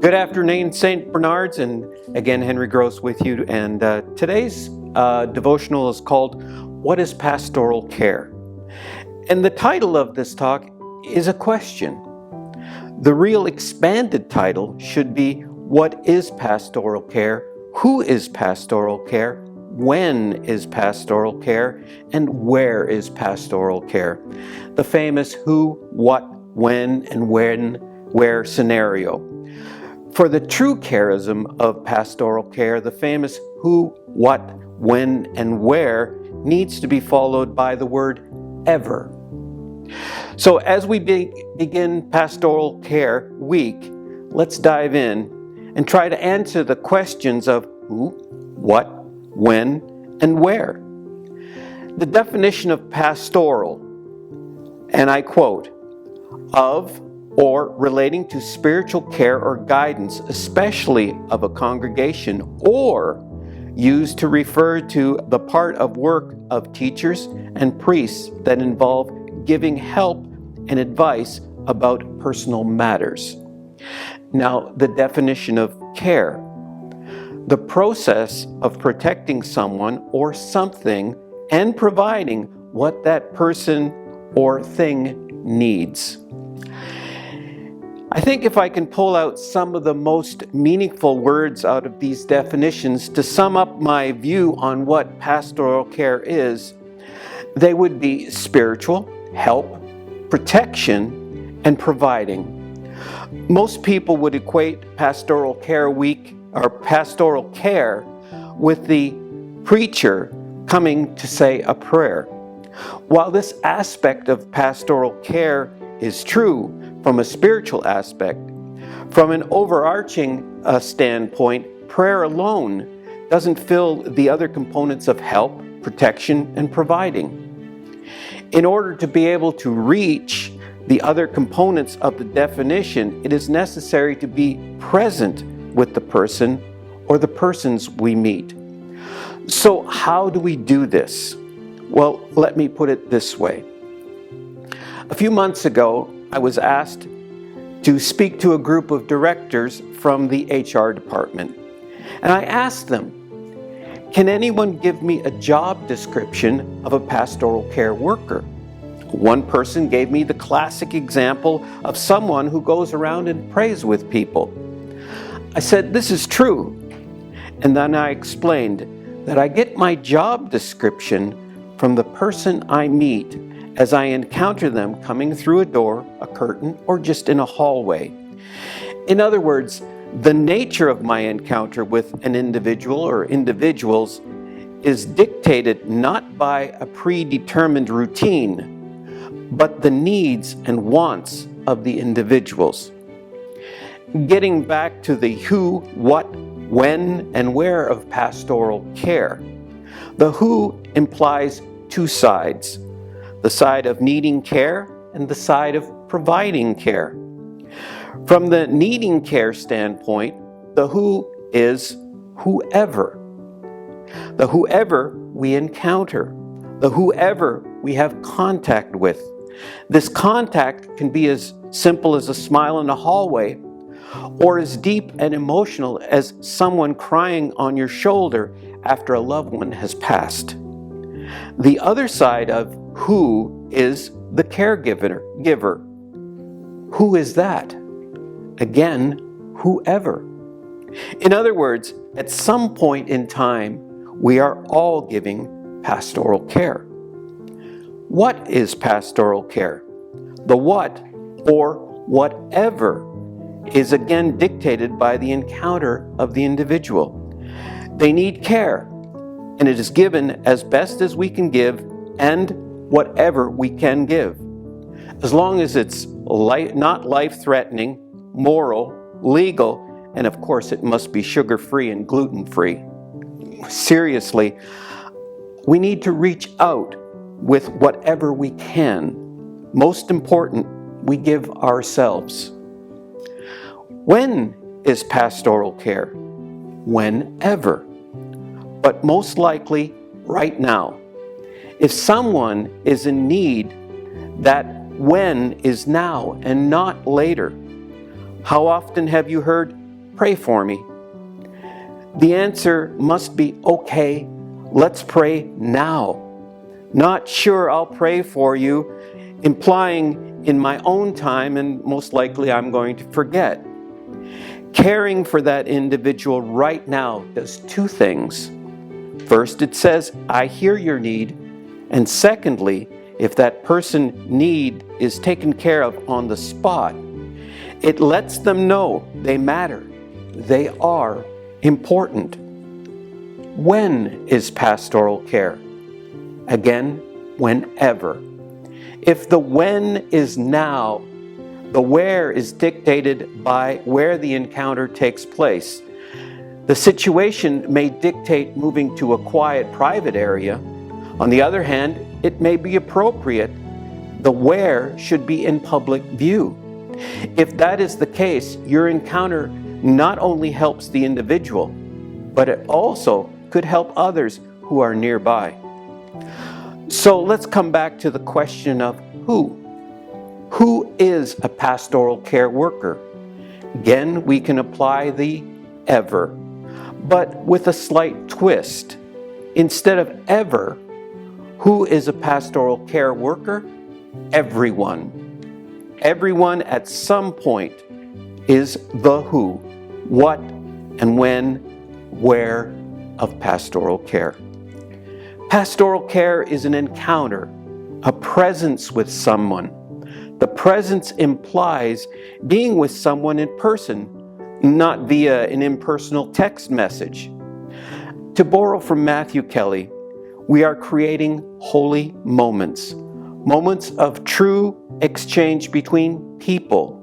Good afternoon, St. Bernards, and again, Henry Gross with you. And today's devotional is called, What is Pastoral Care? And the title of this talk is a question. The real expanded title should be, What is pastoral care? Who is pastoral care? When is pastoral care? And where is pastoral care? The famous who, what, when, and where scenario. For the true charism of pastoral care, the famous who, what, when, and where needs to be followed by the word ever. So as we begin Pastoral Care Week, let's dive in and try to answer the questions of who, what, when, and where. The definition of pastoral, and I quote, of or relating to spiritual care or guidance, especially of a congregation, or used to refer to the part of work of teachers and priests that involve giving help and advice about personal matters. Now, the definition of care: the process of protecting someone or something and providing what that person or thing needs. I think if I can pull out some of the most meaningful words out of these definitions to sum up my view on what pastoral care is, they would be spiritual, help, protection, and providing. Most people would equate Pastoral Care Week or pastoral care with the preacher coming to say a prayer. While this aspect of pastoral care is true from a spiritual aspect, from an overarching standpoint, prayer alone doesn't fill the other components of help, protection, and providing. In order to be able to reach the other components of the definition, it is necessary to be present with the person or the persons we meet. So how do we do this? Well, let me put it this way. A few months ago, I was asked to speak to a group of directors from the HR department. And I asked them, can anyone give me a job description of a pastoral care worker? One person gave me the classic example of someone who goes around and prays with people. I said, this is true. And then I explained that I get my job description from the person I meet as I encounter them coming through a door, a curtain, or just in a hallway. In other words, the nature of my encounter with an individual or individuals is dictated not by a predetermined routine, but the needs and wants of the individuals. Getting back to the who, what, when, and where of pastoral care, the who implies two sides: the side of needing care and the side of providing care. From the needing care standpoint, the who is whoever. The whoever we encounter, the whoever we have contact with. This contact can be as simple as a smile in a hallway, or as deep and emotional as someone crying on your shoulder after a loved one has passed. The other side of who is the caregiver. Who is that? Again, whoever. In other words, at some point in time, we are all giving pastoral care. What is pastoral care? The what, or whatever, is again dictated by the encounter of the individual. They need care, and it is given as best as we can give and whatever we can give, as long as it's not life-threatening, moral, legal, and of course it must be sugar-free and gluten-free. Seriously, we need to reach out with whatever we can. Most important, we give ourselves. When is pastoral care? Whenever, but most likely right now. If someone is in need, that when is now and not later. How often have you heard pray for me? The answer must be, okay, let's pray now. Not sure, I'll pray for you, implying in my own time, and most likely I'm going to forget. Caring for that individual right now does two things. First, it says, I hear your need. And secondly, if that person's need is taken care of on the spot, it lets them know they matter. They are important. When is pastoral care? Again, whenever. If the when is now, the where is dictated by where the encounter takes place. The situation may dictate moving to a quiet, private area. On the other hand, it may be appropriate. The where should be in public view. If that is the case, your encounter not only helps the individual, but it also could help others who are nearby. So let's come back to the question of who. Who is a pastoral care worker? Again, we can apply the ever, but with a slight twist. Instead of ever, who is a pastoral care worker? Everyone. Everyone at some point is the who, what and when, where of pastoral care. Pastoral care is an encounter, a presence with someone. The presence implies being with someone in person, not via an impersonal text message. To borrow from Matthew Kelly, we are creating holy moments, moments of true exchange between people.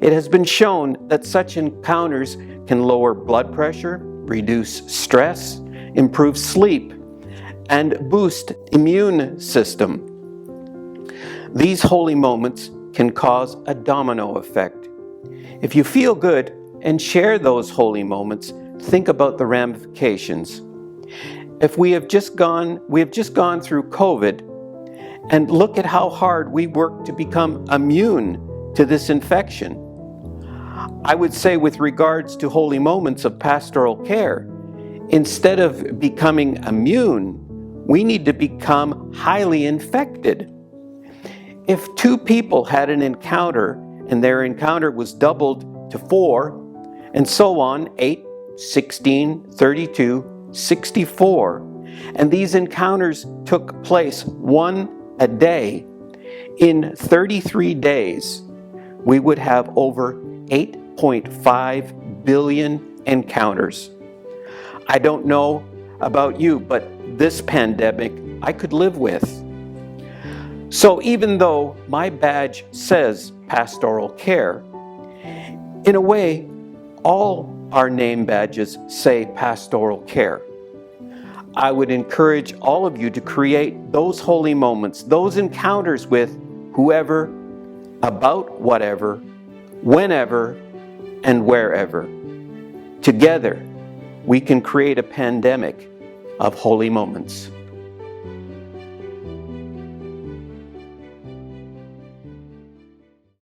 It has been shown that such encounters can lower blood pressure, reduce stress, improve sleep, and boost immune system. These holy moments can cause a domino effect. If you feel good and share those holy moments, think about the ramifications. If we have just gone through COVID, and look at how hard we work to become immune to this infection. I would say with regards to holy moments of pastoral care, instead of becoming immune, we need to become highly infected. If two people had an encounter and their encounter was doubled to 4, and so on, 8, 16, 32, 64, and these encounters took place one a day, in 33 days, we would have over 8.5 billion encounters. I don't know about you, but this pandemic I could live with. So even though my badge says pastoral care, in a way, all our name badges say pastoral care. I would encourage all of you to create those holy moments, those encounters with whoever, about whatever, whenever, and wherever. Together, we can create a pandemic of holy moments.